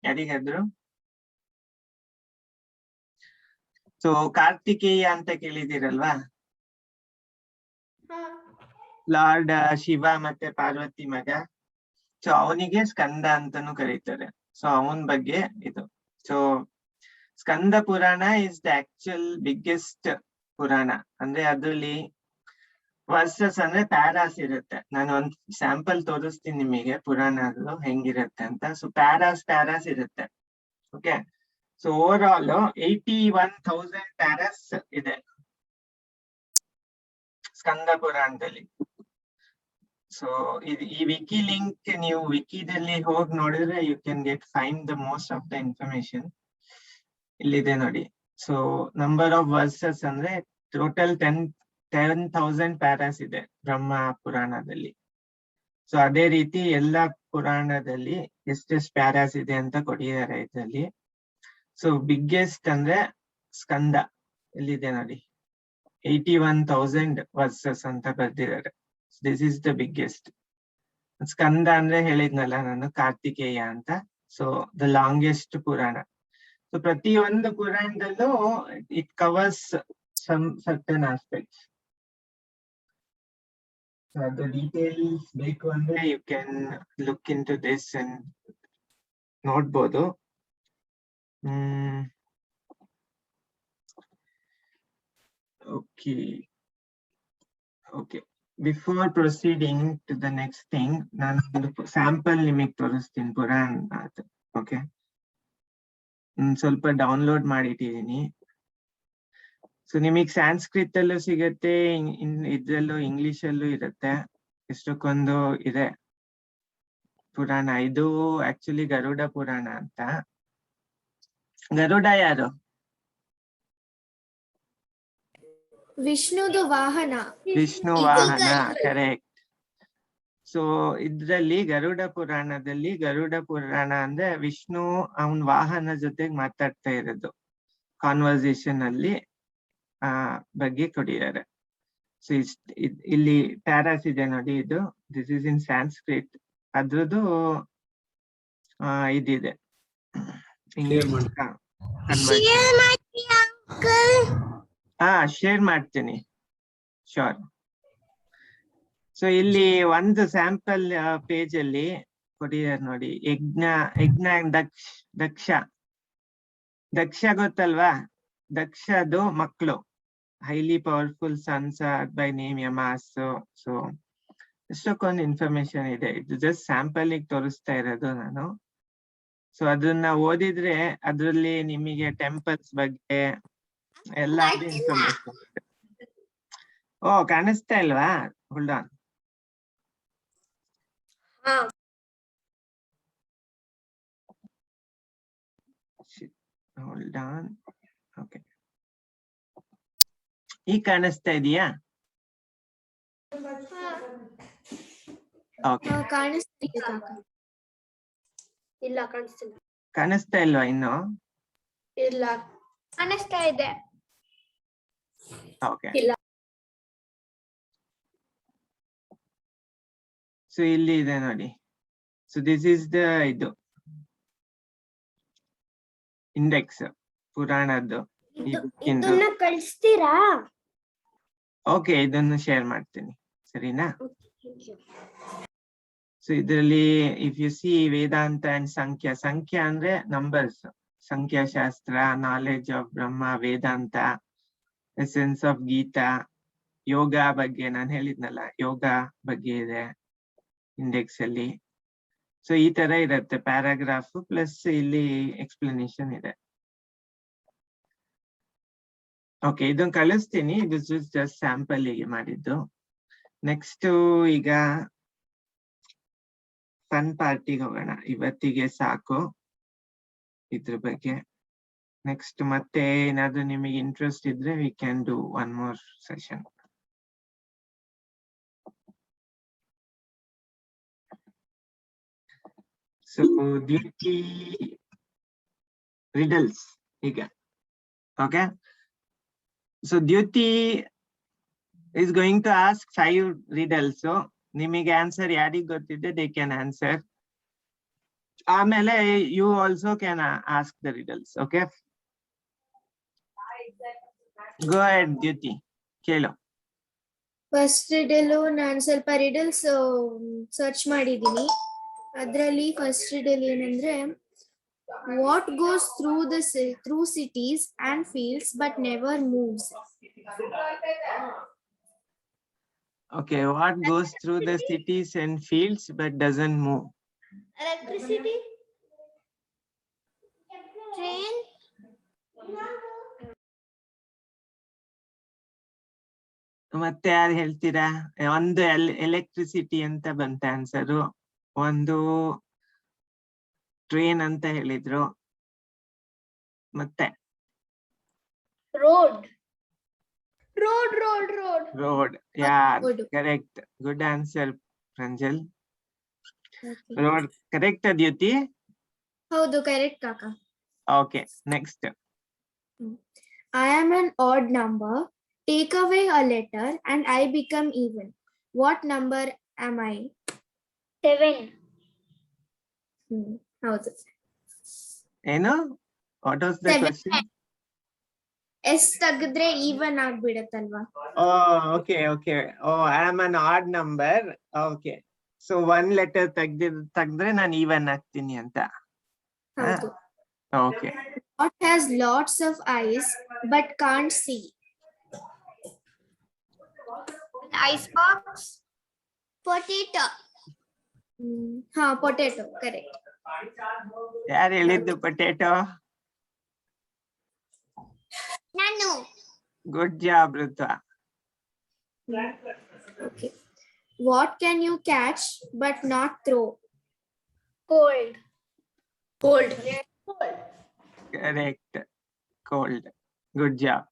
ಯಾರಿಗಾದ್ರು? ಸೊ ಕಾರ್ತಿಕೇಯ ಅಂತ ಕೇಳಿದಿರಲ್ವಾ? ಲಾರ್ಡ್ ಶಿವ ಮತ್ತೆ ಪಾರ್ವತಿ ಮಗ. ಸೊ ಅವನಿಗೆ ಸ್ಕಂದ ಅಂತಾನು ಕರೀತಾರೆ. ಸೊ ಅವನ ಬಗ್ಗೆ ಇದು. ಸೊ ಸ್ಕಂದ ಪುರಾಣ ಇಸ್ ದ ಆಕ್ಚುಯಲ್ ಬಿಗ್ಗೆಸ್ಟ್ ಪುರಾಣ. ಅಂದ್ರೆ ಅದ್ರಲ್ಲಿ ವರ್ಸಸ್ ಅಂದ್ರೆ ಪ್ಯಾರಾಸ್ ಇರುತ್ತೆ. ನಾನು ಒಂದ್ ಸ್ಯಾಂಪಲ್ ತೋರಿಸ್ತೀನಿ ನಿಮಗೆ ಪುರಾಣಗಳು ಹೆಂಗಿರುತ್ತೆ ಅಂತ. ಸೊ ಪ್ಯಾರಾಸ್ ಇರುತ್ತೆ. Okay. So over all 81,000 pairs ಇದೆ ಸ್ಕಂದ ಪುರಾಣದಲ್ಲಿ. ಸೊ ಈ ವಿಕಿ ಲಿಂಕ್ ನೀವು ವಿಕಿದಲ್ಲಿ ಹೋಗಿ ನೋಡಿದ್ರೆ you can find the most of the information. ಇಲ್ಲಿದೆ ನೋಡಿ. ಸೊ ನಂಬರ್ ಆಫ್ ವರ್ಸಸ್ ಅಂದ್ರೆ ಟೋಟಲ್ 10,000 ಪ್ಯಾರಾಸ್ ಇದೆ ಬ್ರಹ್ಮ ಪುರಾಣದಲ್ಲಿ. ಸೊ ಅದೇ ರೀತಿ ಎಲ್ಲಾ ಪುರಾಣದಲ್ಲಿ ಎಷ್ಟೆಷ್ಟು ಪ್ಯಾರಾಸ್ ಇದೆ ಅಂತ ಕೊಟ್ಟಿದ್ದಾರೆ ಇದರಲ್ಲಿ. ಸೊ ಬಿಗ್ಗೆಸ್ಟ್ ಅಂದ್ರೆ ಸ್ಕಂದ ಎಲ್ಲಿದೆ ನೋಡಿ, 81,000 ವರ್ಸಸ್ ಅಂತ ಬರ್ದಿದ್ದಾರೆ. This is the biggest. Skanda ಅಂದ್ರೆ ಹೇಳಿದ್ನಲ್ಲ ನಾನು, ಕಾರ್ತಿಕೇಯ ಅಂತ. So the longest Purana. So ಪ್ರತಿಯೊಂದು ಪುರಾಣದಲ್ಲೂ it covers some certain aspects. the details ಬೇಕು ಅಂದ್ರೆ you can look into this and ನೋಡ್ಬೋದು. Okay. Before proceeding to the next thing, ನಾನು ಒಂದು ಸ್ಯಾಂಪಲ್ ನಿಮಗೆ ತೋರಿಸ್ತೀನಿ ಪುರಾಣ. ಓಕೆ, ಸ್ವಲ್ಪ ಡೌನ್ಲೋಡ್ ಮಾಡಿಟ್ಟಿದ್ದೀನಿ. ಸೊ ನಿಮಗೆ ಸಂಸ್ಕೃತ್ ಅಲ್ಲೂ ಸಿಗತ್ತೆ, ಇದ್ರಲ್ಲೂ ಇಂಗ್ಲಿಷ್ ಅಲ್ಲೂ ಇರುತ್ತೆ. ಎಷ್ಟಕ್ಕೊಂದು ಇದೆ ಪುರಾಣ. ಇದು ಆಕ್ಚುಲಿ ಗರುಡ ಪುರಾಣ ಅಂತ. ಗರುಡ ಯಾರು? ವಿಷ್ಣುದು ವಾಹನ. ವಿಷ್ಣು ವಾಹನ, ಕರೆಕ್ಟ್. ಸೊ ಇದ್ರಲ್ಲಿ ಗರುಡ ಪುರಾಣ ಅಂದ್ರೆ ವಿಷ್ಣು ಅವನ್ ವಾಹನ ಜೊತೆಗೆ ಮಾತಾಡ್ತಾ ಇರೋದು, ಕಾನ್ವರ್ಸೇಷನ್ ಅಲ್ಲಿ ಬಗ್ಗೆ ಕೊಟ್ಟಿದ್ದಾರೆ. ಸೊ ಇಲ್ಲಿ ಪ್ಯಾರಾಸ್ ಇದೆ ನೋಡಿ, ಇದು ದಿಸ್ ಇಸ್ ಇನ್ ಸ್ಯಾನ್ಸ್ಕ್ರಿಟ್. ಅದ್ರದ್ದು ಇದಿದೆ ಶೇರ್ ಮಾಡ್ತೀನಿ, ಶೋರ್. ಸೊ ಇಲ್ಲಿ ಒಂದು ಸ್ಯಾಂಪಲ್ ಪೇಜ್ ಅಲ್ಲಿ ಕೊಟ್ಟಿದ್ದಾರೆ ನೋಡಿ. ಯಜ್ಞ ದಕ್ಷ ಗೊತ್ತಲ್ವಾ? ದಕ್ಷದು ಮಕ್ಕಳು, highly powerful sons by name Yamas. So ಎಷ್ಟಕ್ಕೊಂದು ಇನ್ಫಾರ್ಮೇಶನ್ ಇದೆ. ಇದು ಜಸ್ಟ್ ಸ್ಯಾಂಪಲ್ ತೋರಿಸ್ತಾ ಇರೋದು ನಾನು. ಸೊ ಅದನ್ನ ಓದಿದ್ರೆ ಅದ್ರಲ್ಲಿ ನಿಮಗೆ ಟೆಂಪಲ್ಸ್ ಬಗ್ಗೆ ಎಲ್ಲ ಇನ್ಫಾರ್ಮೇಶನ್ ಇದೆ. ಓ, ಕಾಣಿಸ್ತಾ ಇಲ್ವಾ? Hold on. Hold on. Okay, ಈಗ ಕಾಣಿಸ್ತಾ ಇದೆಯಾ? ಓಕೆ, ಇಲ್ಲ ಕಾಣಿಸ್ತಿಲ್ಲ. ಕಾಣಿಸ್ತಾ ಇಲ್ವಾ ಇನ್ನು? ಇಲ್ಲ ಕಾಣಿಸ್ತಾ ಇದೆ. ಓಕೆ. ಇಲ್ಲ. ಸೊ ಇಲ್ಲಿ ಇದೆ ನೋಡಿ. ಸೊ ದಿಸ್ ಇಸ್ ದ ಇದು ಇಂಡೆಕ್ಸ್ ಪುರಾಣದ್ದು. ಇದನ್ನ ಕಳಿಸ್ತೀರಾ? ಓಕೆ, ಇದನ್ನು ಶೇರ್ ಮಾಡ್ತೀನಿ, ಸರಿನಾ? ಸೊ ಇದರಲ್ಲಿ if you see Vedanta and Sankhya ಅಂದ್ರೆ numbers, Sankhyashastra, knowledge of Brahma, Vedanta, essence of Gita, yoga ಬಗ್ಗೆ ನಾನು ಹೇಳಿದ್ನಲ್ಲ, ಯೋಗ ಬಗ್ಗೆ ಇದೆ ಇಂಡೆಕ್ಸ್ ಅಲ್ಲಿ. ಸೊ ಈ ತರ ಇರುತ್ತೆ, ಪ್ಯಾರಾಗ್ರಾಫ್ ಪ್ಲಸ್ ಇಲ್ಲಿ ಎಕ್ಸ್ಪ್ಲನೇಷನ್ ಇದೆ. ಓಕೆ, ಇದನ್ನ ಕಳಿಸ್ತೀನಿ. ದಿಸ್ ಇಸ್ ಜಸ್ಟ್ ಸ್ಯಾಂಪಲ್ ಗೆ ಮಾಡಿದ್ದು. ನೆಕ್ಸ್ಟ್ ಈಗ ಫನ್ ಪಾರ್ಟಿಗೆ ಹೋಗೋಣ. ಇವತ್ತಿಗೆ ಸಾಕು ಇದ್ರ ಬಗ್ಗೆ. ನೆಕ್ಸ್ಟ್ ಮತ್ತೆ ಏನಾದ್ರು ನಿಮಗೆ ಇಂಟ್ರೆಸ್ಟ್ ಇದ್ರೆ we can do one more session. So duty riddles ಈಗ. Okay, so Dutee is going to ask 5 riddles. So ನಿಮಗೆ ಆನ್ಸರ್ ಯಾರಿಗೆ ಗೊತ್ತಿದೆ ದೇ ಕ್ಯಾನ್ ಆನ್ಸರ್. ಆಮೇಲೆ you also can ask the riddles. Okay, go ahead Dyuti, ಕೇಳು. First Riddle ನಾನು ಸ್ವಲ್ಪ riddles search ಮಾಡಿದ್ದೀನಿ. ಅದರಲ್ಲಿ ಫಸ್ಟ್ ರಿಡಲ್ ಏನಂದ್ರೆ, what goes through cities and fields but never moves. Okay, what goes through the cities and fields but doesn't move? Electricity. Train. ಮತ್ತೆ ಯಾರು ಹೇಳ್ತೀರಾ? ಒಂದು ಎಲೆಕ್ಟ್ರಿಸಿಟಿ ಅಂತ ಬಂತ ಆನ್ಸರು, ಒಂದು ಟ್ರೈನ್ ಅಂತ ಹೇಳಿದ್ರು, ಮತ್ತೆ Road. Road. Yeah Road. Correct, good answer Pranjal. Road correct Dyuti? ಹೌದು, ಕರೆಕ್ಟ್ ಕಾಕ. Okay, next. I am an odd number. Take away a letter and I become even. What number am I? 7. ಹೌದು. ಏನು? What was the Seven. Question? S ತೆಗೆದ್ರೆ even ಆಗ್ಬಿಡತ್ತಲ್ವಾ? Okay okay. I am an odd number. Okay, so one letter ತೆಗ್ದ್ರೆ ನಾನು even ಆಗ್ತೀನಿ ಅಂತ. ಹೌದು. Okay. What has lots of eyes but can't see? Icebox. Potato. Potato, correct. ಯಾರು ಹೇಳಿದ್ದು potato? Nanu. Good job Ritva. Okay. What can you catch but not throw? Cold. Correct, cold. Good job.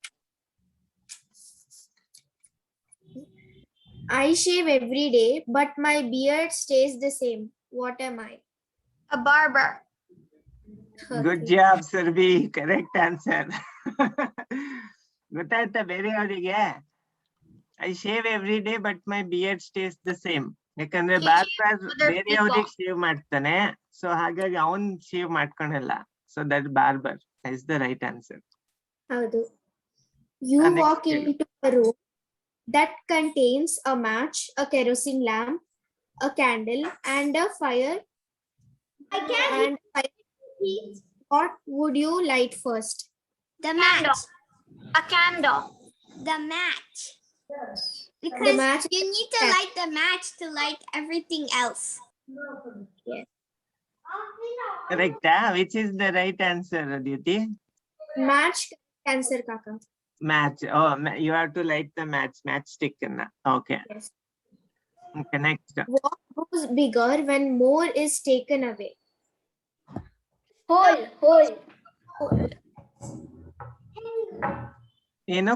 I shave every day but my beard stays the same. What am I? A barber. Good job Sarbi, correct answer. ಗೊತ್ತಾಯ್ತಾ ಬೇರೆಯವರಿಗೆ? I shave every day but my beard stays the same. ಯಾಕಂದ್ರೆ barber ಬೇರೆಯವ್ರಿಗೆ shave ಮಾಡ್ತಾನೆ, so ಹಾಗಾಗಿ ಅವನ್ shave ಮಾಡ್ಕೊಳಲ್ಲ. So that barber is the right answer. ಹೌದು. You And next walk question. into a room that contains a match, a kerosene lamp, a candle, and a fire. What would you light first? The match. A candle. The match. Because The match. you need to light the match to light everything else. Yes. ಕರೆಕ್ಟಾ? Which is the right answer Dutee? Match answer, Kaka. Match. You have to light the matchstick. Okay. Yes. Okay, next. What grows bigger when more is taken away? Hole.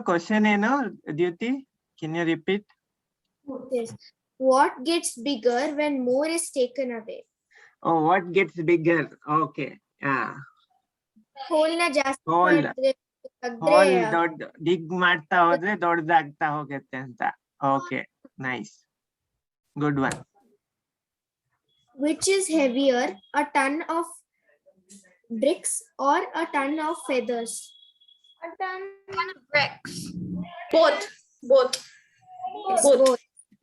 Question ಏನು ದ್ಯುತಿ? Can you repeat? Yes. What gets bigger when more is taken away? Oh, what gets bigger? Okay. Hole na ಜಾಸ್ತಿ Hole. ಮಾಡಿದ್ರೆ hole ದೊಡ್ಡ ಡಿಗ್ ಮಾಡ್ತಾ ಹೋದ್ರೆ ದೊಡ್ಡದಾಗ್ತಾ ಹೋಗುತ್ತೆ ಅಂತ. Okay, nice, good one. Which is heavier, a ton of bricks or a ton of feathers? A ton of bricks. Both.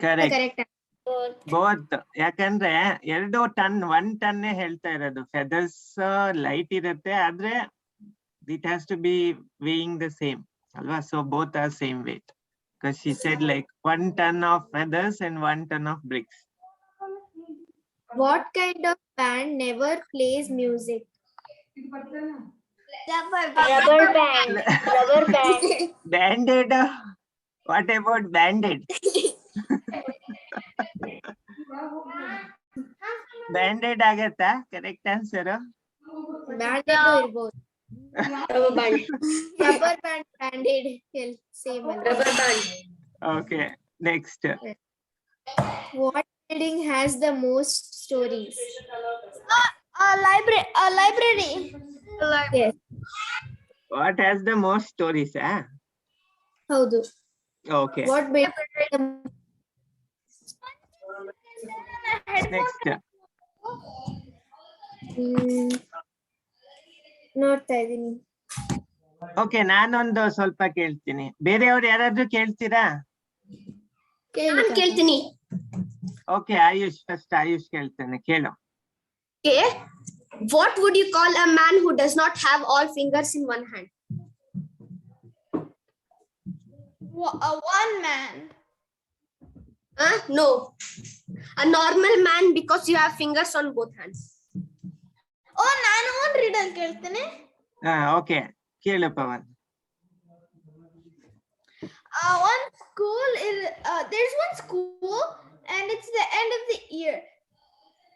Correct, Both. Both. ಯಾಕಂದ್ರೆ ಎರಡು ton, 1 ಟನ್ನೇ ಹೇಳ್ತಾ ಇರೋದು. ಫೆದರ್ಸ್ ಲೈಟ್ ಇರುತ್ತೆ, ಆದ್ರೆ it has to be weighing the same, alwa? So both are same weight, because she said like 1 ton of feathers and 1 ton of bricks. What kind of band never plays music? Rubber band. Band-aid. What about band-aid? Band-aid ಆಗತ್ತಾ? Correct answer. Band ಇರ್ಬೋದು. Rubber band, band-aid, same. Rubber band. Okay, next. What building has the most stories? A library. Yes. What has the most stories? ಹೌದು. Okay, What building? next. ನೋಡ್ತಾ ಇದ್ದೀನಿ. Okay, ನಾನೊಂದು ಸ್ವಲ್ಪ ಕೇಳ್ತೀನಿ. ಬೇರೆಯವ್ರು ಯಾರಾದ್ರೂ ಕೇಳ್ತೀರಾ? ನಾನು ಕೇಳ್ತೀನಿ. Okay, AYUSH first. ಆಯುಷ್ ಕೇಳ್ತೇನೆ, ಕೇಳು. Okay. What would you call a man who does not have all fingers in one hand? One man. No. A normal man because you have fingers on both hands. Oh, ನಾನು ಒಂದು riddle ಕೇಳ್ತೇನೆ. Okay, ಕೇಳು Pavan. One school is there's one school and it's the end of the year.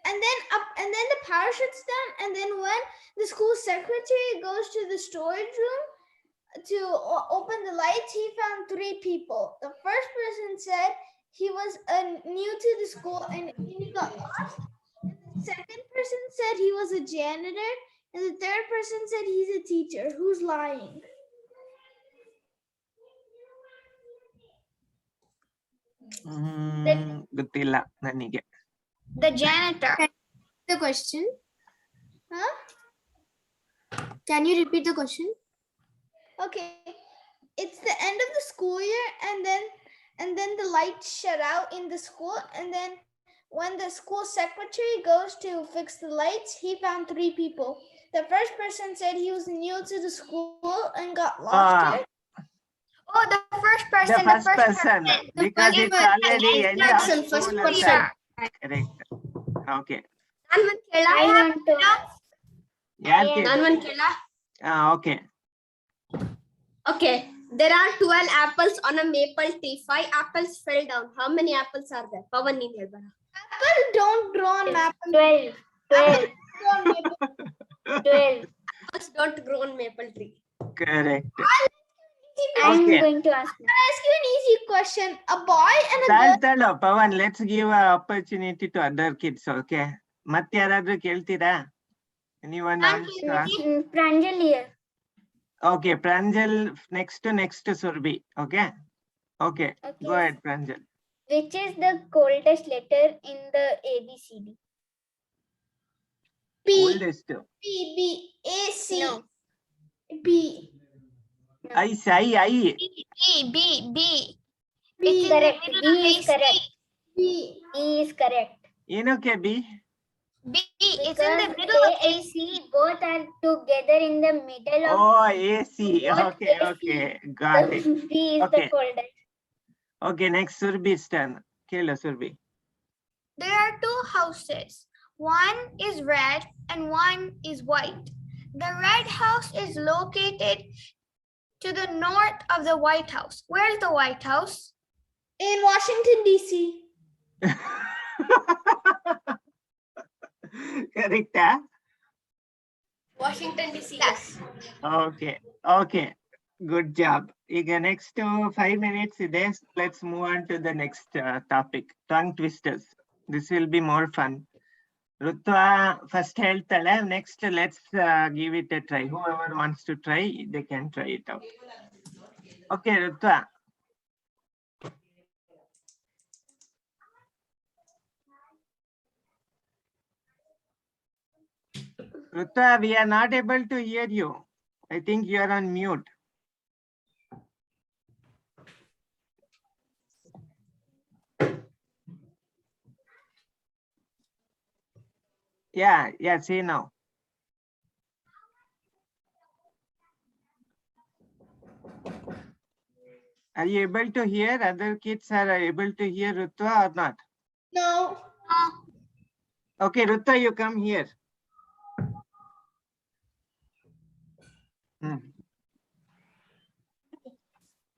And then the power shuts down, and then when the school secretary goes to the storage room to open the lights, he found 3 people. The first person said he was new to the school and he got lost. The second person said he was a janitor, and the third person said he's a teacher. Who's lying? ಗೊತ್ತಿಲ್ಲ ನನಗೆ. The janitor. The question? Huh? Can you repeat the question? Okay, it's the end of the school year, and then the lights shut out in the school, and then when the school secretary goes to fix the lights, he found 3 people. The first person said he was new to the school and got lost here. Oh, the first person. The first person, because it's already end of First school person. time. Correct. Okay. I want to. ಯಾರು ಕೇಳಿ? ನಾನು ಒಂದು ಕೇಳ. Okay. Okay, there are 12 apples on a maple tree. 5 apples fell down. How many apples are there? Pawan, ನೀನು ಹೇಳ್ಬೇಡ. Apple don't grow on maple. 12. Apples grow on maple. 12. Apples don't grow on maple tree. Correct. I'm Okay. going to ask. Can I ask you an easy question? A boy and a girl. Talo, Pawan, let's give an opportunity to other kids, okay? ಮತ್ತೆ ಯಾರಾದ್ರೂ ಕೇಳ್ತೀರಾ? Anyone wants to ask? Pranjal here. Okay, Pranjal, next to Surbi, okay? Okay, go ahead, Pranjal. Which is the coldest letter in the ABCD? B. Oldest. B. A. C. No. B. I. B. It's correct. B is correct. B. E is correct. ಏನಕ್ಕೆ B? B is in the middle of A, C. Both are together in the middle of. Oh, AC. Okay, okay, got it. B is Okay. the coldest. Okay, next Surbi's turn. Kela Surbi. There are 2 houses. One is red and one is white. The red house is located to the north of the White House. Where is the White House? In Washington, D.C. Correct. Washington DC. Yes. Okay. Good job. ಈಗ next 5 minutes ಇದೆ. Let's move on to the next topic. Tongue twisters. This will be more fun. Rutva first ಹೇಳ್ತಾಳೆ. Next, let's give it a try. Whoever wants to try, they can try it out. Okay, Rutva. Rutva, we are not able to hear you. I think you are on mute. Yeah, say now. Are you able to hear? Other kids are able to hear Rutva or not? No. Okay, Rutva, you come here.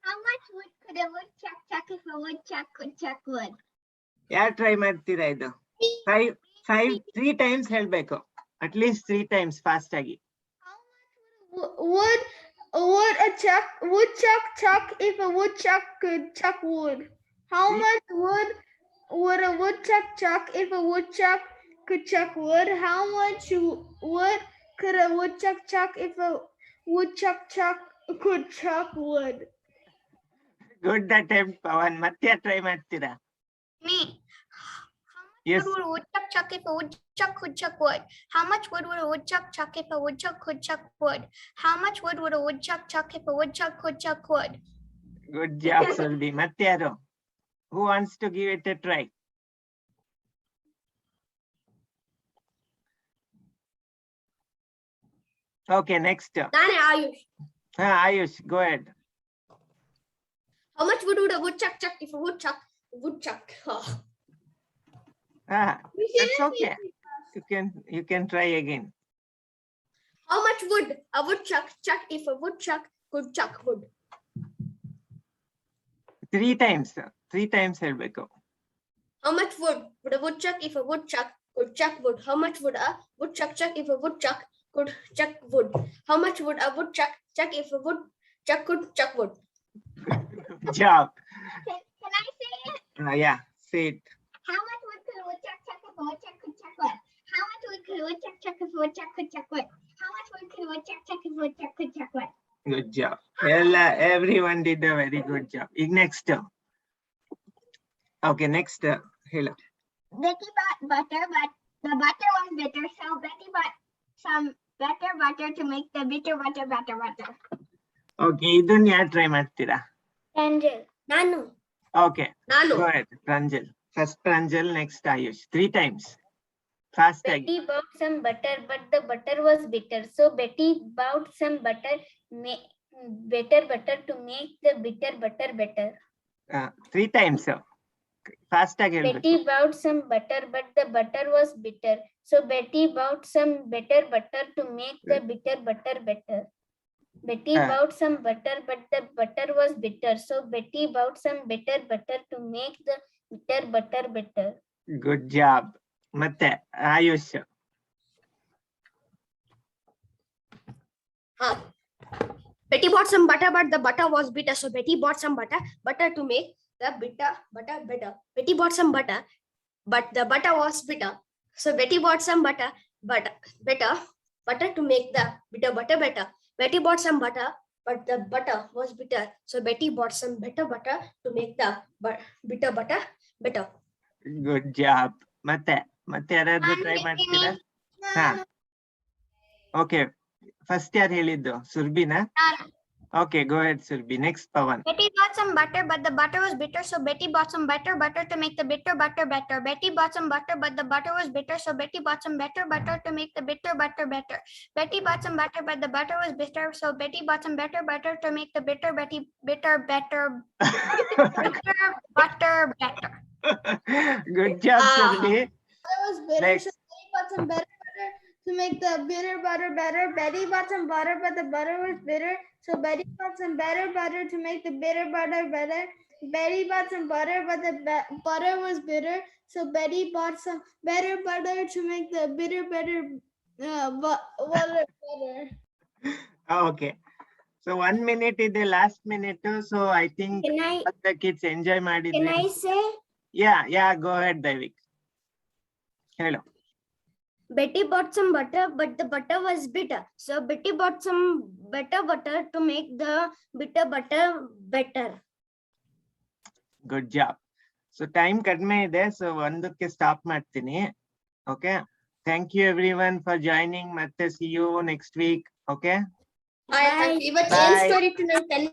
How much wood could a woodchuck chuck if a woodchuck could chuck wood? ಯಾರು try ಮಾಡ್ತೀರಾ ಇದು? 3 times ಹೇಳ್ಬೇಕು. At least 3 times fast ಆಗಿ. Would woodchuck chuck if a woodchuck could chuck wood? How much would a woodchuck chuck if a woodchuck could chuck wood? How much wood could a woodchuck chuck if a woodchuck could chuck wood? Good attempt, Pawan. ಮತ್ತೆ try ಮಾಡ್ತೀರಾ? Me. Yes. would a woodchuck chuck if a woodchuck could chuck wood? How much wood would a woodchuck chuck if a woodchuck could chuck wood? How much wood would a woodchuck chuck if a woodchuck could chuck wood? Good job, Surbi. ಮತ್ತೆ ಯಾರು? Who wants to give it a try? Okay, next. Nane Ayush. Ayush, go ahead. How much wood would a woodchuck chuck if a woodchuck? Oh. That's okay. You can try again. How much wood a woodchuck chuck if a woodchuck could chuck wood? 3 times. 3 times ಹೇಳ್ಬೇಕು. How much wood would a woodchuck if a woodchuck could chuck wood? How much would a woodchuck chuck if a woodchuck could chuck wood? How much would a woodchuck chuck if a woodchuck could chuck wood? Good job. Can I say it? Yeah, say it. How much wood could a woodchuck chuck if a woodchuck could chuck wood? How much wood could a woodchuck chuck if a woodchuck could chuck wood? How much wood could a woodchuck chuck if a woodchuck could chuck wood? Good job. Everyone did a very good job. Next. Okay, next. Hello. Betty bought butter, but the butter was bitter, so Betty bought some better butter to make the bitter butter better butter. Okay, ಇದನ್ನ ಯಾರು try ಮಾಡ್ತೀರಾ? Angel. Nanu. Okay, Nanu. go ahead. Pranjal. First Pranjal, next Ayush. 3 times. Fast again. Betty bought some butter, but the butter was bitter. So Betty bought some butter to make the bitter butter better. 3 times. Fast again. Betty bought some butter, but the butter was bitter. So Betty bought some better butter to make the bitter butter better. Betty bought some butter, but the butter was bitter. So Betty bought some bitter butter to make the bitter butter better. Good job. ಮತ್ತೆ AYUSH. Betty bought some butter, but the butter was bitter. So Betty bought some butter to make the bitter butter better. Betty bought some butter, but the butter was bitter. So Betty bought some butter to make the bitter butter better. Betty bought some butter, but the butter was bitter. So Betty bought some better butter to make the bitter butter better. Good job. ಮತ್ತೆ ಯಾರಾದ್ರೂ try ಮಾಡ್ತೀರಾ? ಹಾ. Okay. First ಯಾರು ಹೇಳಿದ್ದು? ಸುರ್ಬಿನಾ? Okay, go ahead, Surbi. Next, Pawan. Betty bought some butter, but the butter was bitter, so Betty bought some butter to make the bitter butter better. Betty bought some butter, but the butter was bitter, so Betty bought some better butter to make the bitter butter better. Betty bought some butter, but the butter was bitter, so Betty bought some better butter to make the bitter butter better. Good job, Surbi. That was bitter. Next. So Betty bought some better butter to make the bitter butter better. Betty bought some butter, but the butter was bitter. So Betty bought some better butter to make the bitter butter better. Betty bought some butter, but the butter was bitter. So Betty bought some better butter to make the bitter butter butter better. Okay. So 1 minute is the last minute. So I think the kids enjoy Can ಮಾಡಿದ್ರೆ. I say? Yeah, go ahead, Daivik. Hello. Betty bought some butter, but the butter was bitter. So Betty bought some better butter to make the bitter butter better. Good job. So time ಕಡಿಮೆ ಇದೆ. So ಒಂದಕ್ಕೆ stop ಮಾಡ್ತೀನಿ. Okay. Thank you everyone for joining. ಮತ್ತೆ see you next week. Okay. Bye. Bye. Story tonight.